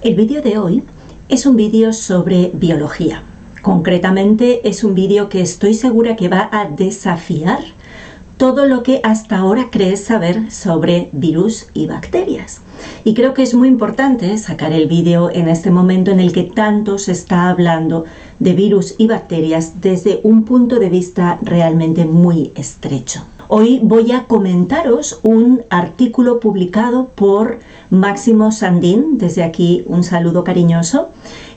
El vídeo de hoy es un vídeo sobre biología. Concretamente es un vídeo que estoy segura que va a desafiar todo lo que hasta ahora crees saber sobre virus y bacterias. Y creo que es muy importante sacar el vídeo en este momento en el que tanto se está hablando de virus y bacterias desde un punto de vista realmente muy estrecho. Hoy voy a comentaros un artículo publicado por Máximo Sandin, desde aquí un saludo cariñoso,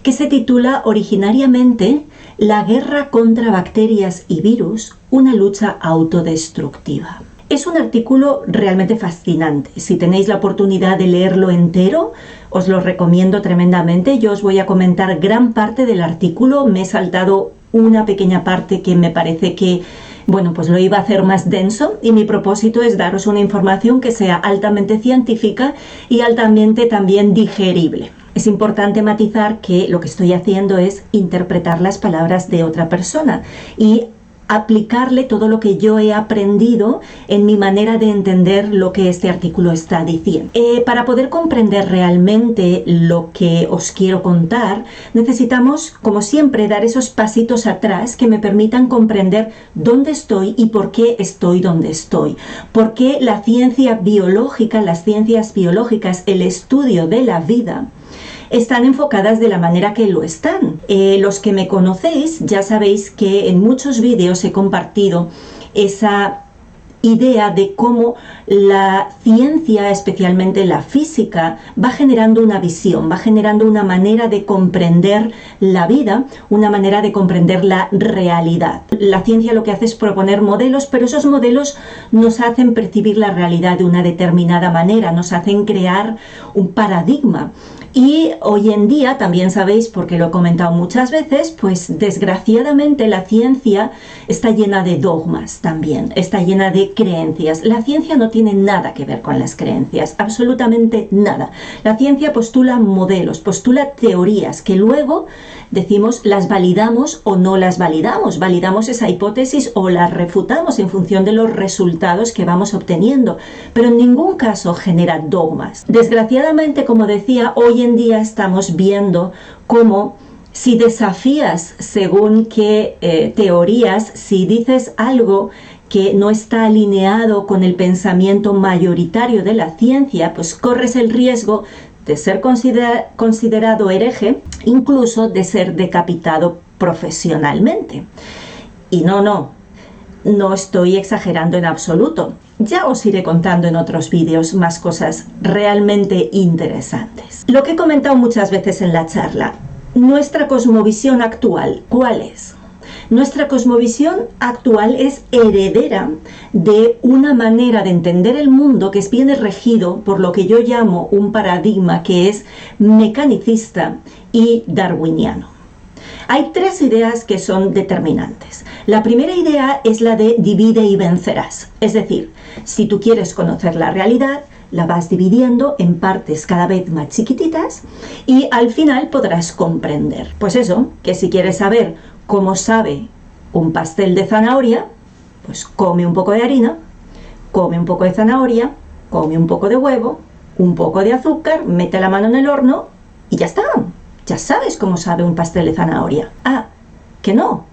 que se titula originariamente La guerra contra bacterias y virus, una lucha autodestructiva. Es un artículo realmente fascinante. Si tenéis la oportunidad de leerlo entero, os lo recomiendo tremendamente. Yo os voy a comentar gran parte del artículo. Me he saltado una pequeña parte que me parece que pues lo iba a hacer más denso, y mi propósito es daros una información que sea altamente científica y altamente también digerible. Es importante matizar que lo que estoy haciendo es interpretar las palabras de otra persona y aplicarle todo lo que yo he aprendido en mi manera de entender lo que este artículo está diciendo. Para poder comprender realmente lo que os quiero contar, necesitamos, como siempre, dar esos pasitos atrás que me permitan comprender dónde estoy y por qué estoy donde estoy. Por qué la ciencia biológica, las ciencias biológicas, el estudio de la vida, están enfocadas de la manera que lo están. Los que me conocéis ya sabéis que en muchos vídeos he compartido esa idea de cómo la ciencia, especialmente la física, va generando una visión, va generando una manera de comprender la vida, una manera de comprender la realidad. La ciencia lo que hace es proponer modelos, pero esos modelos nos hacen percibir la realidad de una determinada manera, nos hacen crear un paradigma. Y hoy en día, también sabéis, porque lo he comentado muchas veces, pues desgraciadamente la ciencia está llena de dogmas también, está llena de creencias. La ciencia no tiene nada que ver con las creencias, absolutamente nada. La ciencia postula modelos, postula teorías que luego decimos las validamos o no las validamos. Validamos esa hipótesis o la refutamos en función de los resultados que vamos obteniendo, pero en ningún caso genera dogmas. Desgraciadamente, como decía, hoy en día estamos viendo cómo si desafías según qué teorías, si dices algo que no está alineado con el pensamiento mayoritario de la ciencia, pues corres el riesgo de ser considerado hereje, incluso de ser decapitado profesionalmente. Y no estoy exagerando en absoluto. Ya os iré contando en otros vídeos más cosas realmente interesantes. Lo que he comentado muchas veces en la charla, nuestra cosmovisión actual, ¿cuál es? Nuestra cosmovisión actual es heredera de una manera de entender el mundo que viene regido por lo que yo llamo un paradigma que es mecanicista y darwiniano. Hay tres ideas que son determinantes. La primera idea es la de divide y vencerás. Es decir, si tú quieres conocer la realidad, la vas dividiendo en partes cada vez más chiquititas y al final podrás comprender. Pues eso, que si quieres saber cómo sabe un pastel de zanahoria, pues come un poco de harina, come un poco de zanahoria, come un poco de huevo, un poco de azúcar, mete la mano en el horno y ya está. Ya sabes cómo sabe un pastel de zanahoria. Ah, ¿que no?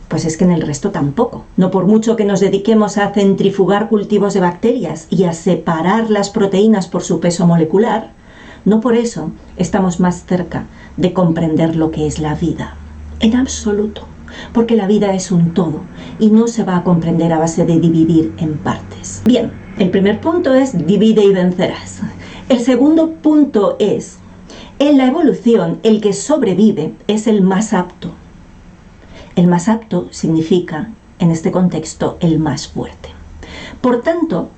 Pues es que en el resto tampoco. No por mucho que nos dediquemos a centrifugar cultivos de bacterias y a separar las proteínas por su peso molecular, no por eso estamos más cerca de comprender lo que es la vida. En absoluto. Porque la vida es un todo y no se va a comprender a base de dividir en partes. Bien, el primer punto es divide y vencerás. El segundo punto es, en la evolución, el que sobrevive es el más apto. El más apto significa, en este contexto, el más fuerte. Por tanto,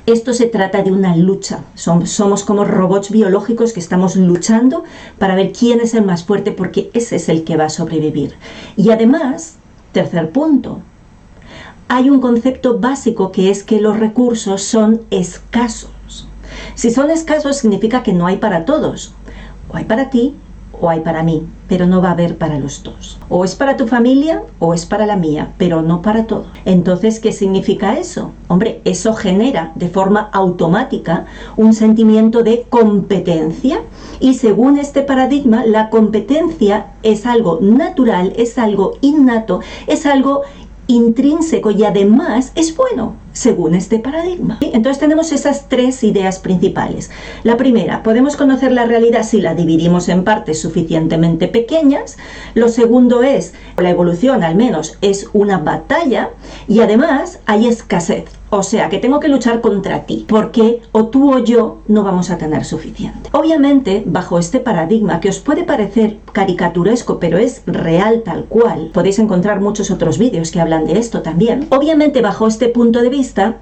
esto se trata de una lucha. Somos como robots biológicos que estamos luchando para ver quién es el más fuerte, porque ese es el que va a sobrevivir. Y además, tercer punto, hay un concepto básico que es que los recursos son escasos. Si son escasos significa que no hay para todos. O hay para ti o hay para mí, pero no va a haber para los dos. O es para tu familia o es para la mía, pero no para todos. Entonces, ¿qué significa eso? Hombre, eso genera de forma automática un sentimiento de competencia, y según este paradigma, la competencia es algo natural, es algo innato, es algo intrínseco y además es bueno, según este paradigma. Entonces tenemos esas tres ideas principales. La primera, podemos conocer la realidad si la dividimos en partes suficientemente pequeñas. Lo segundo es, la evolución al menos es una batalla, y además hay escasez. O sea, que tengo que luchar contra ti, porque o tú o yo no vamos a tener suficiente. Obviamente, bajo este paradigma, que os puede parecer caricaturesco, pero es real tal cual, podéis encontrar muchos otros vídeos que hablan de esto también. Obviamente, bajo este punto de vista,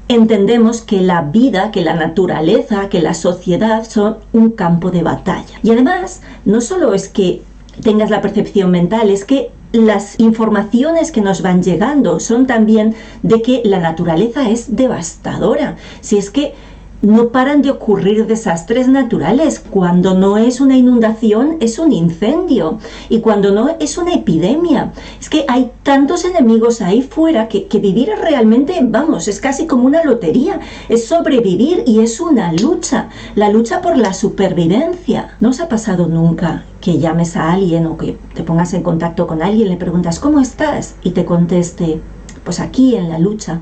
entendemos que la vida, que la naturaleza, que la sociedad son un campo de batalla. Y además, no solo es que tengas la percepción mental, es que las informaciones que nos van llegando son también de que la naturaleza es devastadora. Si es que no paran de ocurrir desastres naturales. Cuando no es una inundación, es un incendio. Y cuando no, es una epidemia. Es que hay tantos enemigos ahí fuera que vivir es realmente, vamos, es casi como una lotería. Es sobrevivir y es una lucha. La lucha por la supervivencia. ¿No os ha pasado nunca que llames a alguien o que te pongas en contacto con alguien, le preguntas ¿cómo estás? Y te conteste, pues aquí en la lucha?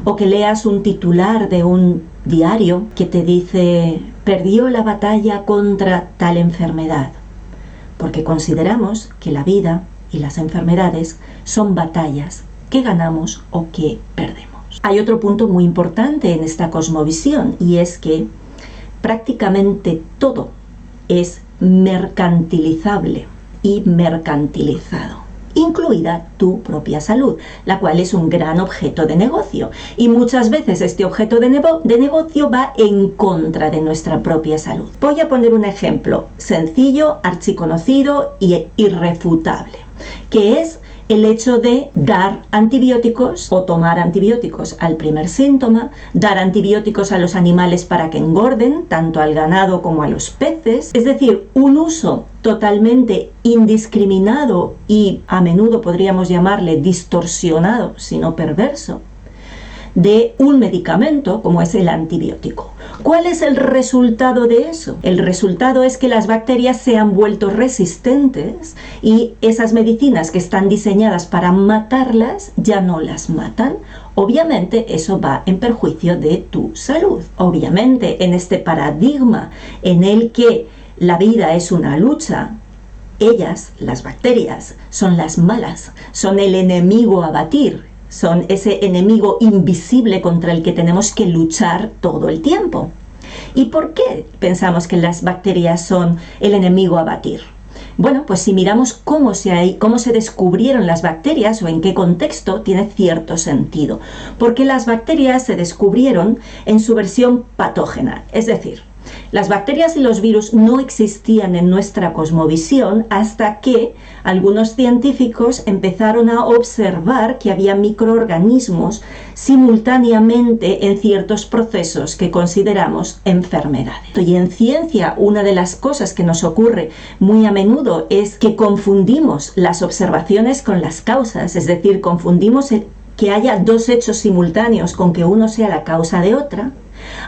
O que leas un titular de un diario que te dice perdió la batalla contra tal enfermedad, porque consideramos que la vida y las enfermedades son batallas que ganamos o que perdemos. Hay otro punto muy importante en esta cosmovisión, y es que prácticamente todo es mercantilizable y mercantilizado, incluida tu propia salud, la cual es un gran objeto de negocio, y muchas veces este objeto de negocio va en contra de nuestra propia salud. Voy a poner un ejemplo sencillo, archiconocido y irrefutable, que es el hecho de dar antibióticos o tomar antibióticos al primer síntoma, dar antibióticos a los animales para que engorden, tanto al ganado como a los peces, es decir, un uso totalmente indiscriminado y a menudo podríamos llamarle distorsionado, si no perverso, de un medicamento como es el antibiótico. ¿Cuál es el resultado de eso? El resultado es que las bacterias se han vuelto resistentes y esas medicinas que están diseñadas para matarlas ya no las matan. Obviamente eso va en perjuicio de tu salud. Obviamente en este paradigma en el que la vida es una lucha, ellas, las bacterias, son las malas, son el enemigo a batir. Son ese enemigo invisible contra el que tenemos que luchar todo el tiempo. ¿Y por qué pensamos que las bacterias son el enemigo a batir? Bueno, pues si miramos cómo se descubrieron las bacterias o en qué contexto, tiene cierto sentido. Porque las bacterias se descubrieron en su versión patógena, es decir, las bacterias y los virus no existían en nuestra cosmovisión hasta que algunos científicos empezaron a observar que había microorganismos simultáneamente en ciertos procesos que consideramos enfermedades. Y en ciencia, una de las cosas que nos ocurre muy a menudo es que confundimos las observaciones con las causas, es decir, confundimos que haya dos hechos simultáneos con que uno sea la causa de otra.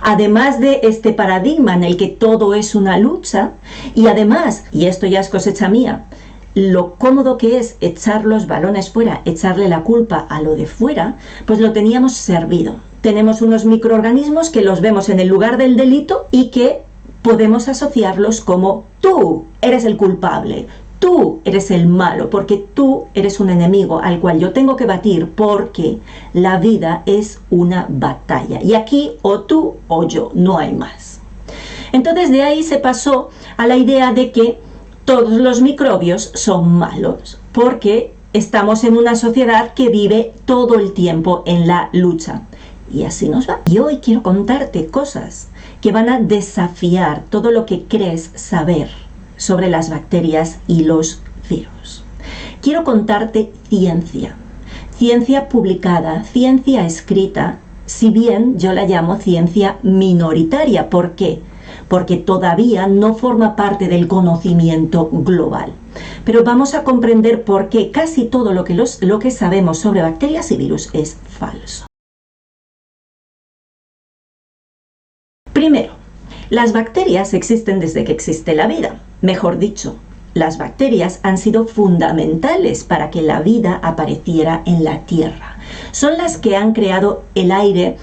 Además de este paradigma en el que todo es una lucha, y además, y esto ya es cosecha mía, lo cómodo que es echar los balones fuera, echarle la culpa a lo de fuera, pues lo teníamos servido. Tenemos unos microorganismos que los vemos en el lugar del delito y que podemos asociarlos como tú eres el culpable, tú eres el malo, porque tú eres un enemigo al cual yo tengo que batir, porque la vida es una batalla. Y aquí o tú o yo, no hay más. Entonces de ahí se pasó a la idea de que todos los microbios son malos, porque estamos en una sociedad que vive todo el tiempo en la lucha. Y así nos va. Y hoy quiero contarte cosas que van a desafiar todo lo que crees saber sobre las bacterias y los virus. Quiero contarte ciencia publicada, ciencia escrita, si bien yo la llamo ciencia minoritaria. ¿Por qué? porque todavía no forma parte del conocimiento global. Pero vamos a comprender por qué casi todo lo que sabemos sobre bacterias y virus es falso. Primero, las bacterias existen desde que existe la vida. Mejor dicho, las bacterias han sido fundamentales para que la vida apareciera en la Tierra. Son las que han creado el aire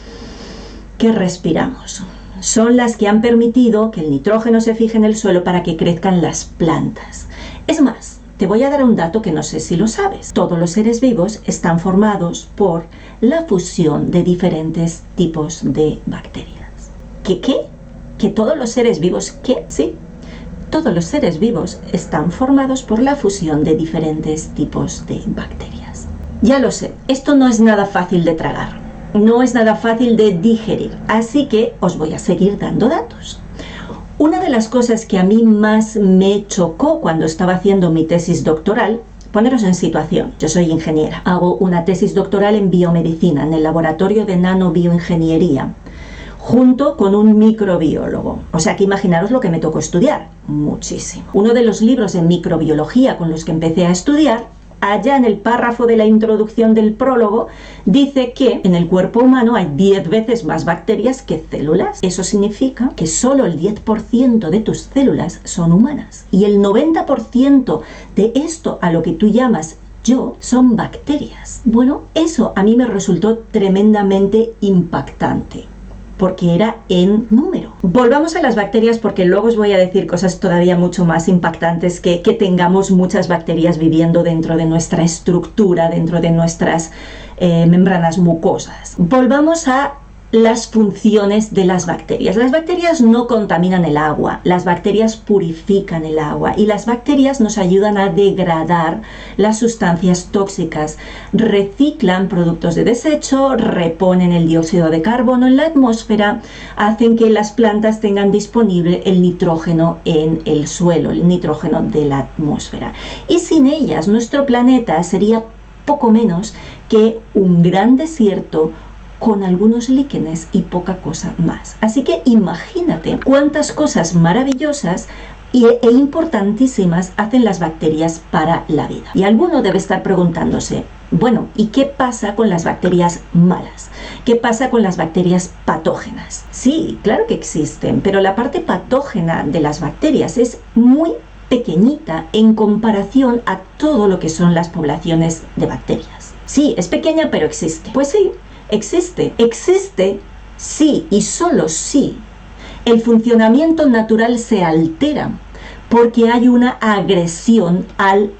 que respiramos. Son las que han permitido que el nitrógeno se fije en el suelo para que crezcan las plantas. Es más, te voy a dar un dato que no sé si lo sabes. Todos los seres vivos están formados por la fusión de diferentes tipos de bacterias. ¿Qué? ¿Que todos los seres vivos qué? Sí, todos los seres vivos están formados por la fusión de diferentes tipos de bacterias. Ya lo sé, esto no es nada fácil de tragar, no es nada fácil de digerir, así que os voy a seguir dando datos. Una de las cosas que a mí más me chocó cuando estaba haciendo mi tesis doctoral, poneros en situación, yo soy ingeniera, hago una tesis doctoral en biomedicina, en el laboratorio de nanobioingeniería, junto con un microbiólogo. O sea que imaginaros lo que me tocó estudiar, muchísimo. Uno de los libros de microbiología con los que empecé a estudiar, allá en el párrafo de la introducción del prólogo, dice que en el cuerpo humano hay 10 veces más bacterias que células. Eso significa que solo el 10% de tus células son humanas. Y el 90% de esto a lo que tú llamas yo son bacterias. Bueno, eso a mí me resultó tremendamente impactante, porque era en número. Volvamos a las bacterias porque luego os voy a decir cosas todavía mucho más impactantes que tengamos muchas bacterias viviendo dentro de nuestra estructura, dentro de nuestras membranas mucosas. Volvamos a las funciones de las bacterias. Las bacterias no contaminan el agua, las bacterias purifican el agua y las bacterias nos ayudan a degradar las sustancias tóxicas, reciclan productos de desecho, reponen el dióxido de carbono en la atmósfera, hacen que las plantas tengan disponible el nitrógeno en el suelo, el nitrógeno de la atmósfera. Y sin ellas nuestro planeta sería poco menos que un gran desierto con algunos líquenes y poca cosa más. Así que imagínate cuántas cosas maravillosas e importantísimas hacen las bacterias para la vida. Y alguno debe estar preguntándose, bueno, ¿y qué pasa con las bacterias malas? ¿Qué pasa con las bacterias patógenas? Sí, claro que existen, pero la parte patógena de las bacterias es muy pequeñita en comparación a todo lo que son las poblaciones de bacterias. Sí, es pequeña, pero existe. Pues sí, existe sí y solo sí el funcionamiento natural se altera porque hay una agresión al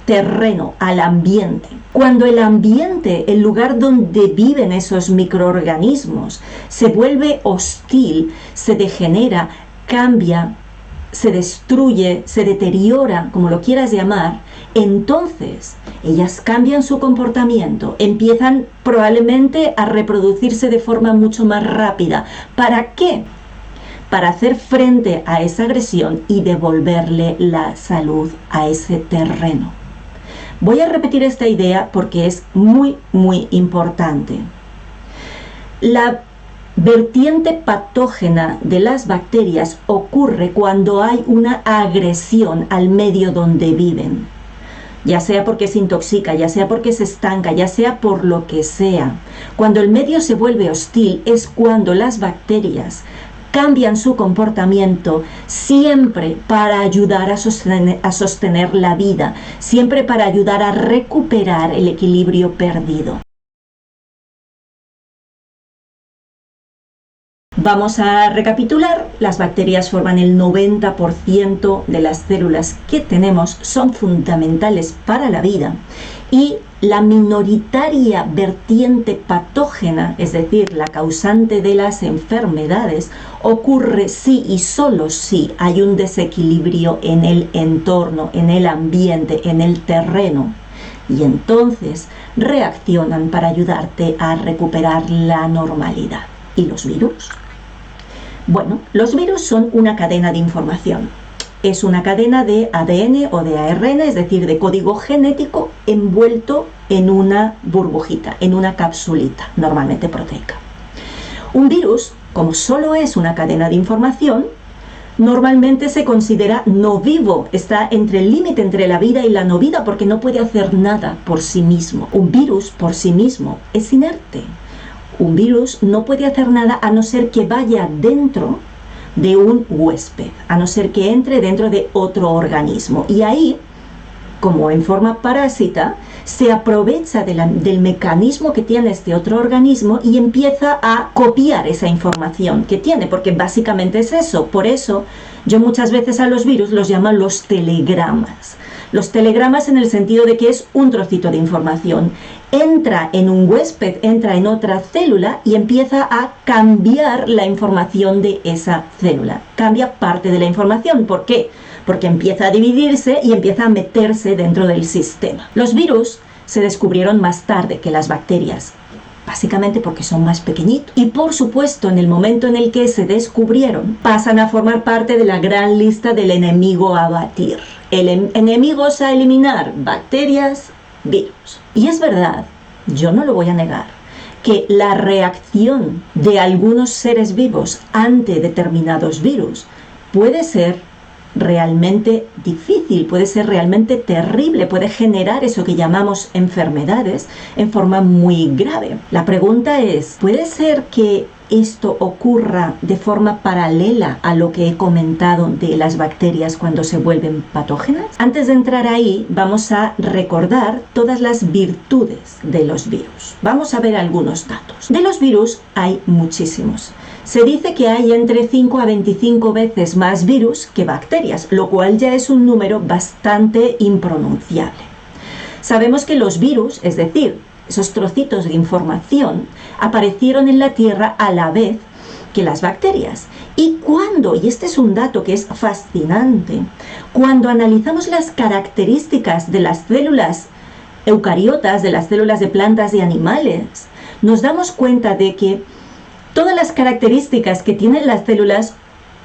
terreno, al ambiente. Cuando el ambiente, el lugar donde viven esos microorganismos, se vuelve hostil, se degenera, cambia, se destruye, se deteriora, como lo quieras llamar, entonces ellas cambian su comportamiento, empiezan probablemente a reproducirse de forma mucho más rápida. ¿Para qué? Para hacer frente a esa agresión y devolverle la salud a ese terreno. Voy a repetir esta idea porque es muy, muy importante. La vertiente patógena de las bacterias ocurre cuando hay una agresión al medio donde viven. Ya sea porque se intoxica, ya sea porque se estanca, ya sea por lo que sea. Cuando el medio se vuelve hostil es cuando las bacterias cambian su comportamiento, siempre para ayudar a sostener la vida, siempre para ayudar a recuperar el equilibrio perdido. Vamos a recapitular. Las bacterias forman el 90% de las células que tenemos, son fundamentales para la vida, y la minoritaria vertiente patógena, es decir, la causante de las enfermedades, ocurre si y solo si hay un desequilibrio en el entorno, en el ambiente, en el terreno. Y entonces reaccionan para ayudarte a recuperar la normalidad. ¿Y los virus? Bueno, los virus son una cadena de información. Es una cadena de ADN o de ARN, es decir, de código genético envuelto en una burbujita, en una capsulita, normalmente proteica. Un virus como solo es una cadena de información, normalmente se considera no vivo, está entre el límite entre la vida y la no vida porque no puede hacer nada por sí mismo. Un virus por sí mismo es inerte. Un virus no puede hacer nada a no ser que vaya dentro de un huésped, a no ser que entre dentro de otro organismo. Y ahí, como en forma parásita, se aprovecha del mecanismo que tiene este otro organismo y empieza a copiar esa información que tiene, porque básicamente es eso. Por eso yo muchas veces a los virus los llamo los telegramas. Los telegramas en el sentido de que es un trocito de información. Entra en un huésped, entra en otra célula y empieza a cambiar la información de esa célula. Cambia parte de la información. ¿Por qué? Porque empieza a dividirse y empieza a meterse dentro del sistema. Los virus se descubrieron más tarde que las bacterias, básicamente porque son más pequeñitos. Y por supuesto, en el momento en el que se descubrieron, pasan a formar parte de la gran lista del enemigo a batir. Enemigos a eliminar: bacterias, virus. Y es verdad, yo no lo voy a negar, que la reacción de algunos seres vivos ante determinados virus puede ser realmente difícil, puede ser realmente terrible, puede generar eso que llamamos enfermedades en forma muy grave. La pregunta es, ¿puede ser que esto ocurra de forma paralela a lo que he comentado de las bacterias cuando se vuelven patógenas? Antes de entrar ahí, vamos a recordar todas las virtudes de los virus. Vamos a ver algunos datos. De los virus hay muchísimos. Se dice que hay entre 5 a 25 veces más virus que bacterias, lo cual ya es un número bastante impronunciable. Sabemos que los virus, es decir, esos trocitos de información, aparecieron en la Tierra a la vez que las bacterias. Y este es un dato que es fascinante, cuando analizamos las características de las células eucariotas, de las células de plantas y animales, nos damos cuenta de que todas las características que tienen las células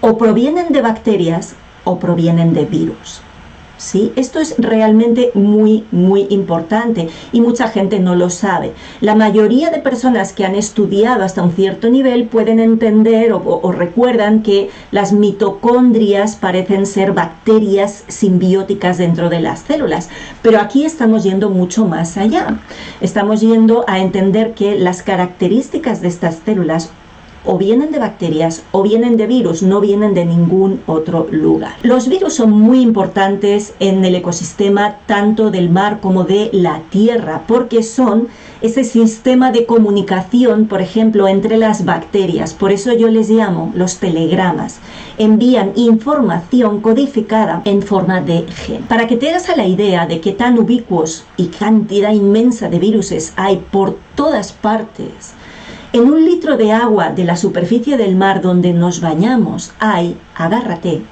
o provienen de bacterias o provienen de virus. ¿Sí? Esto es realmente muy importante y mucha gente no lo sabe. La mayoría de personas que han estudiado hasta un cierto nivel pueden entender o recuerdan que las mitocondrias parecen ser bacterias simbióticas dentro de las células, pero aquí estamos yendo mucho más allá. Estamos yendo a entender que las características de estas células o vienen de bacterias o vienen de virus, no vienen de ningún otro lugar. Los virus son muy importantes en el ecosistema tanto del mar como de la tierra, porque son ese sistema de comunicación, por ejemplo, entre las bacterias. Por eso yo les llamo los telegramas. Envían información codificada en forma de gen. Para que te hagas a la idea de qué tan ubicuos y cantidad inmensa de viruses hay por todas partes, en 1 litro de agua de la superficie del mar donde nos bañamos hay, agárrate,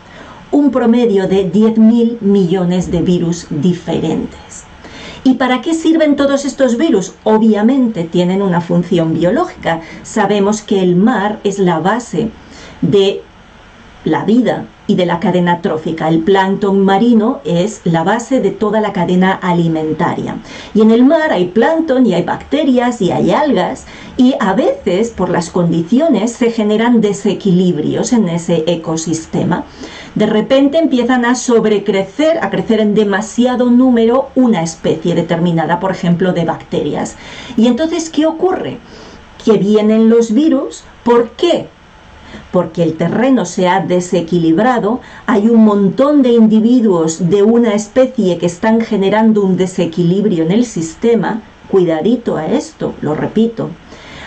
un promedio de 10.000 millones de virus diferentes. ¿Y para qué sirven todos estos virus? Obviamente tienen una función biológica. Sabemos que el mar es la base de la vida y de la cadena trófica. El plancton marino es la base de toda la cadena alimentaria. Y en el mar hay plancton y hay bacterias y hay algas y a veces por las condiciones se generan desequilibrios en ese ecosistema. De repente empiezan a sobrecrecer, a crecer en demasiado número una especie determinada, por ejemplo, de bacterias. Y entonces, ¿qué ocurre? Que vienen los virus. ¿Por qué? Porque el terreno se ha desequilibrado, hay un montón de individuos de una especie que están generando un desequilibrio en el sistema. Cuidadito a esto, lo repito.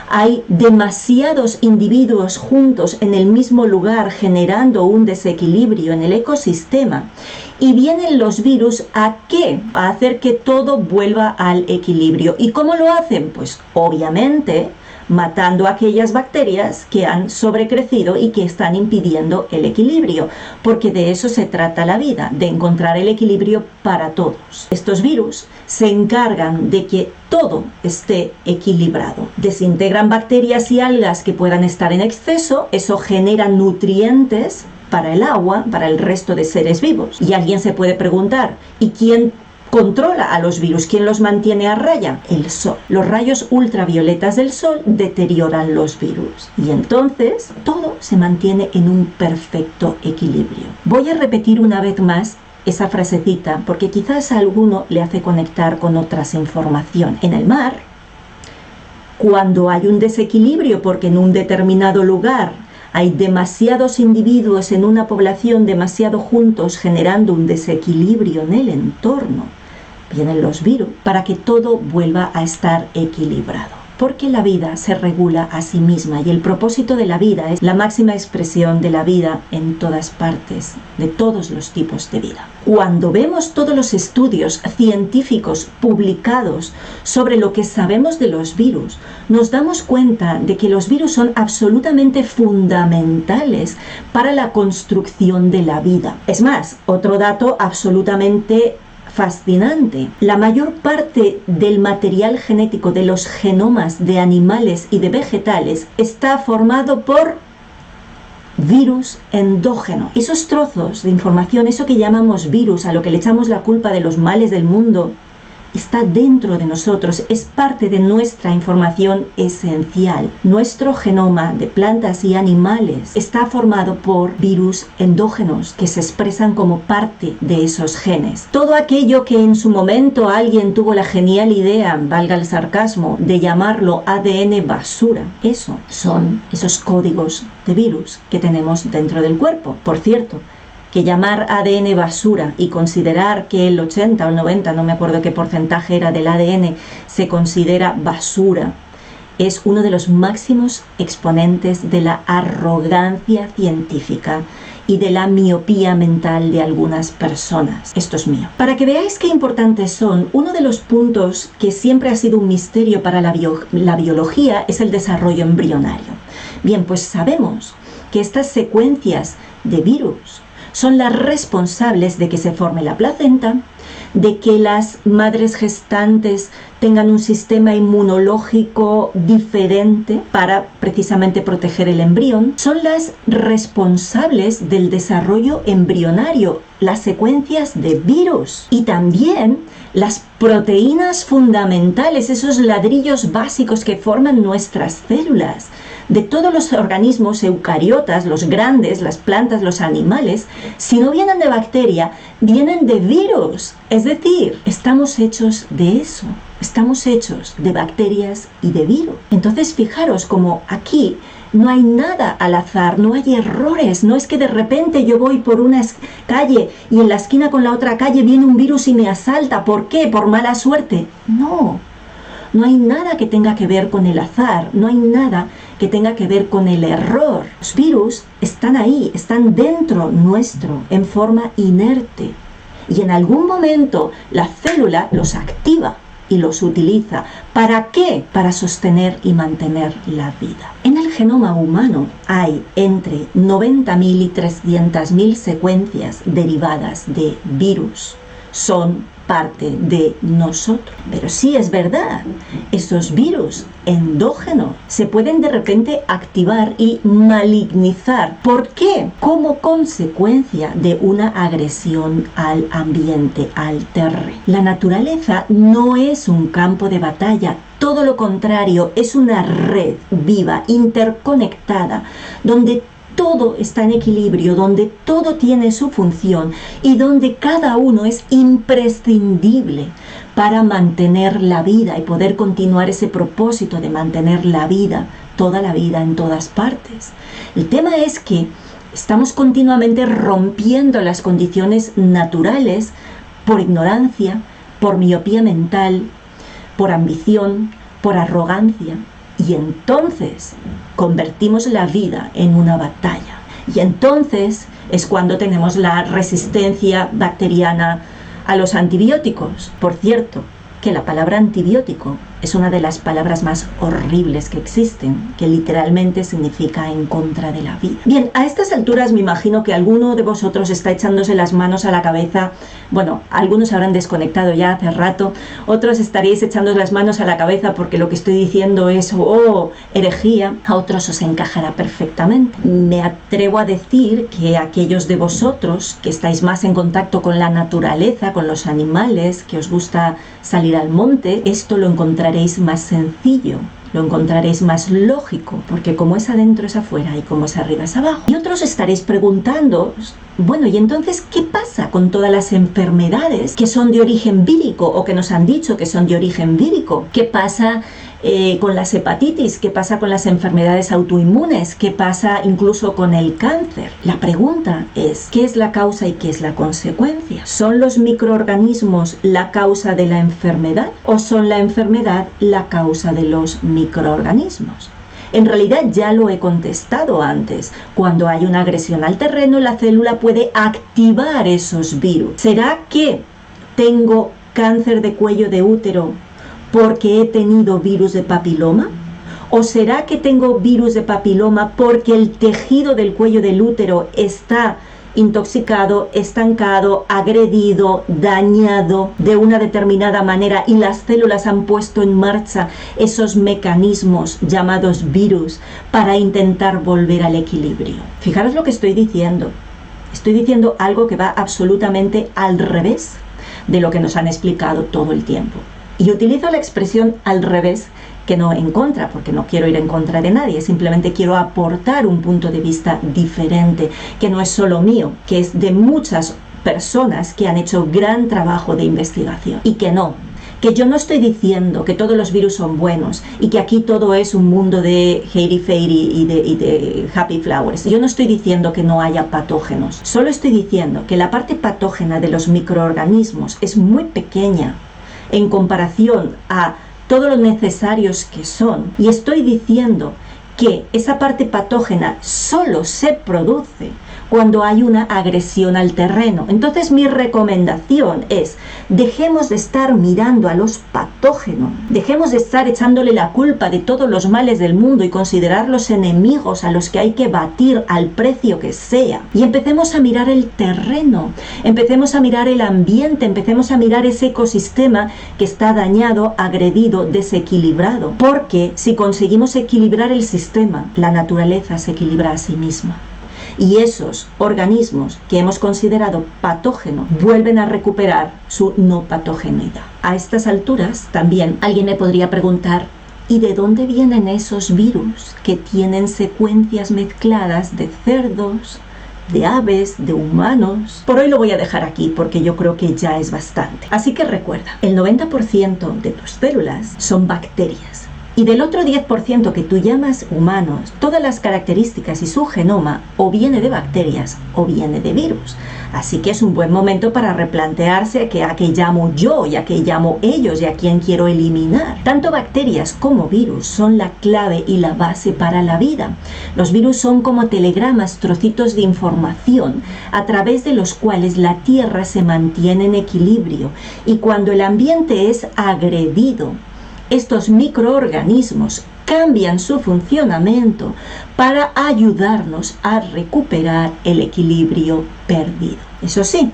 Hay demasiados individuos juntos en el mismo lugar generando un desequilibrio en el ecosistema. Y vienen los virus ¿a qué? A hacer que todo vuelva al equilibrio. ¿Y cómo lo hacen? Pues obviamente matando a aquellas bacterias que han sobrecrecido y que están impidiendo el equilibrio, porque de eso se trata la vida, de encontrar el equilibrio para todos. Estos virus se encargan de que todo esté equilibrado. Desintegran bacterias y algas que puedan estar en exceso, eso genera nutrientes para el agua, para el resto de seres vivos. Y alguien se puede preguntar, ¿y quién controla a los virus? ¿Quién los mantiene a raya? El sol. Los rayos ultravioletas del sol deterioran los virus y entonces todo se mantiene en un perfecto equilibrio. Voy a repetir una vez más esa frasecita porque quizás a alguno le hace conectar con otras informaciones. En el mar, cuando hay un desequilibrio porque en un determinado lugar hay demasiados individuos en una población demasiado juntos generando un desequilibrio en el entorno, vienen los virus para que todo vuelva a estar equilibrado. Porque la vida se regula a sí misma y el propósito de la vida es la máxima expresión de la vida en todas partes, de todos los tipos de vida. Cuando vemos todos los estudios científicos publicados sobre lo que sabemos de los virus, nos damos cuenta de que los virus son absolutamente fundamentales para la construcción de la vida. Es más, otro dato absolutamente fascinante. La mayor parte del material genético de los genomas de animales y de vegetales está formado por virus endógenos. Esos trozos de información, eso que llamamos virus, a lo que le echamos la culpa de los males del mundo, está dentro de nosotros, es parte de nuestra información esencial. Nuestro genoma de plantas y animales está formado por virus endógenos que se expresan como parte de esos genes. Todo aquello que en su momento alguien tuvo la genial idea, valga el sarcasmo, de llamarlo ADN basura, eso son esos códigos de virus que tenemos dentro del cuerpo. Por cierto, que llamar ADN basura y considerar que el 80 o el 90, no me acuerdo qué porcentaje era del ADN, se considera basura, es uno de los máximos exponentes de la arrogancia científica y de la miopía mental de algunas personas. Esto es mío. Para que veáis qué importantes son, uno de los puntos que siempre ha sido un misterio para la biología es el desarrollo embrionario. Bien, pues sabemos que estas secuencias de virus son las responsables de que se forme la placenta, de que las madres gestantes tengan un sistema inmunológico diferente para precisamente proteger el embrión. Son las responsables del desarrollo embrionario, las secuencias de virus y también las proteínas fundamentales, esos ladrillos básicos que forman nuestras células. De todos los organismos eucariotas, los grandes, las plantas, los animales, si no vienen de bacteria, vienen de virus. Es decir, estamos hechos de eso. Estamos hechos de bacterias y de virus. Entonces, fijaros como aquí no hay nada al azar, no hay errores. No es que de repente yo voy por una calle y en la esquina con la otra calle viene un virus y me asalta. ¿Por qué? ¿Por mala suerte? No. No hay nada que tenga que ver con el azar, no hay nada que tenga que ver con el error. Los virus están ahí, están dentro nuestro, en forma inerte. Y en algún momento la célula los activa y los utiliza. ¿Para qué? Para sostener y mantener la vida. En el genoma humano hay entre 90.000 y 300.000 secuencias derivadas de virus. Son parte de nosotros. Pero sí es verdad, esos virus endógenos se pueden de repente activar y malignizar. ¿Por qué? Como consecuencia de una agresión al ambiente, al terreno. La naturaleza no es un campo de batalla, todo lo contrario, es una red viva, interconectada, donde todo está en equilibrio, donde todo tiene su función y donde cada uno es imprescindible para mantener la vida y poder continuar ese propósito de mantener la vida, toda la vida en todas partes. El tema es que estamos continuamente rompiendo las condiciones naturales por ignorancia, por miopía mental, por ambición, por arrogancia. Y entonces convertimos la vida en una batalla. Y entonces es cuando tenemos la resistencia bacteriana a los antibióticos. Por cierto, que la palabra antibiótico es una de las palabras más horribles que existen, que literalmente significa en contra de la vida. Bien, a estas alturas me imagino que alguno de vosotros está echándose las manos a la cabeza. Bueno, algunos habrán desconectado ya hace rato, otros estaréis echando las manos a la cabeza porque lo que estoy diciendo es herejía, a otros os encajará perfectamente. Me atrevo a decir que aquellos de vosotros que estáis más en contacto con la naturaleza, con los animales, que os gusta salir al monte, esto lo encontraréis más sencillo, lo encontraréis más lógico, porque como es adentro es afuera y como es arriba es abajo. Y otros estaréis preguntando, bueno, ¿y entonces qué pasa con todas las enfermedades que son de origen vírico o que nos han dicho que son de origen vírico? ¿Qué pasa con las hepatitis? ¿Qué pasa con las enfermedades autoinmunes? ¿Qué pasa incluso con el cáncer? La pregunta es, ¿qué es la causa y qué es la consecuencia? ¿Son los microorganismos la causa de la enfermedad o son la enfermedad la causa de los microorganismos? En realidad ya lo he contestado antes. Cuando hay una agresión al terreno, la célula puede activar esos virus. ¿Será que tengo cáncer de cuello de útero porque he tenido virus de papiloma? ¿O será que tengo virus de papiloma porque el tejido del cuello del útero está intoxicado, estancado, agredido, dañado de una determinada manera y las células han puesto en marcha esos mecanismos llamados virus para intentar volver al equilibrio? Fijaros lo que estoy diciendo. Estoy diciendo algo que va absolutamente al revés de lo que nos han explicado todo el tiempo. Y utilizo la expresión al revés, que no en contra, porque no quiero ir en contra de nadie, simplemente quiero aportar un punto de vista diferente, que no es solo mío, que es de muchas personas que han hecho gran trabajo de investigación. Y que yo no estoy diciendo que todos los virus son buenos y que aquí todo es un mundo de airy fairy y de happy flowers. Yo no estoy diciendo que no haya patógenos, solo estoy diciendo que la parte patógena de los microorganismos es muy pequeña en comparación a todos los necesarios que son, y estoy diciendo que esa parte patógena solo se produce cuando hay una agresión al terreno. Entonces mi recomendación es, dejemos de estar mirando a los patógenos, dejemos de estar echándole la culpa de todos los males del mundo y considerarlos enemigos a los que hay que batir al precio que sea, y empecemos a mirar el terreno, empecemos a mirar el ambiente, empecemos a mirar ese ecosistema que está dañado, agredido, desequilibrado, porque si conseguimos equilibrar el sistema, la naturaleza se equilibra a sí misma. Y esos organismos que hemos considerado patógenos vuelven a recuperar su no patogeneidad. A estas alturas también alguien me podría preguntar, ¿y de dónde vienen esos virus que tienen secuencias mezcladas de cerdos, de aves, de humanos? Por hoy lo voy a dejar aquí porque yo creo que ya es bastante. Así que recuerda, el 90% de tus células son bacterias. Y del otro 10% que tú llamas humanos, todas las características y su genoma o viene de bacterias o viene de virus. Así que es un buen momento para replantearse a qué llamo yo y a qué llamo ellos y a quién quiero eliminar. Tanto bacterias como virus son la clave y la base para la vida. Los virus son como telegramas, trocitos de información a través de los cuales la Tierra se mantiene en equilibrio, y cuando el ambiente es agredido, estos microorganismos cambian su funcionamiento para ayudarnos a recuperar el equilibrio perdido. Eso sí,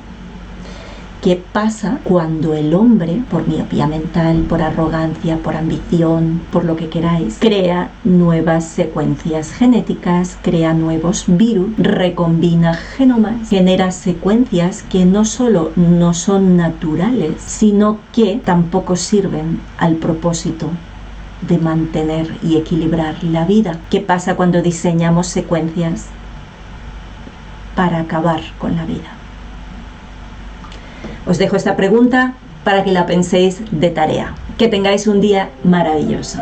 ¿qué pasa cuando el hombre, por miopía mental, por arrogancia, por ambición, por lo que queráis, crea nuevas secuencias genéticas, crea nuevos virus, recombina genomas, genera secuencias que no solo no son naturales, sino que tampoco sirven al propósito de mantener y equilibrar la vida? ¿Qué pasa cuando diseñamos secuencias para acabar con la vida? Os dejo esta pregunta para que la penséis de tarea. Que tengáis un día maravilloso.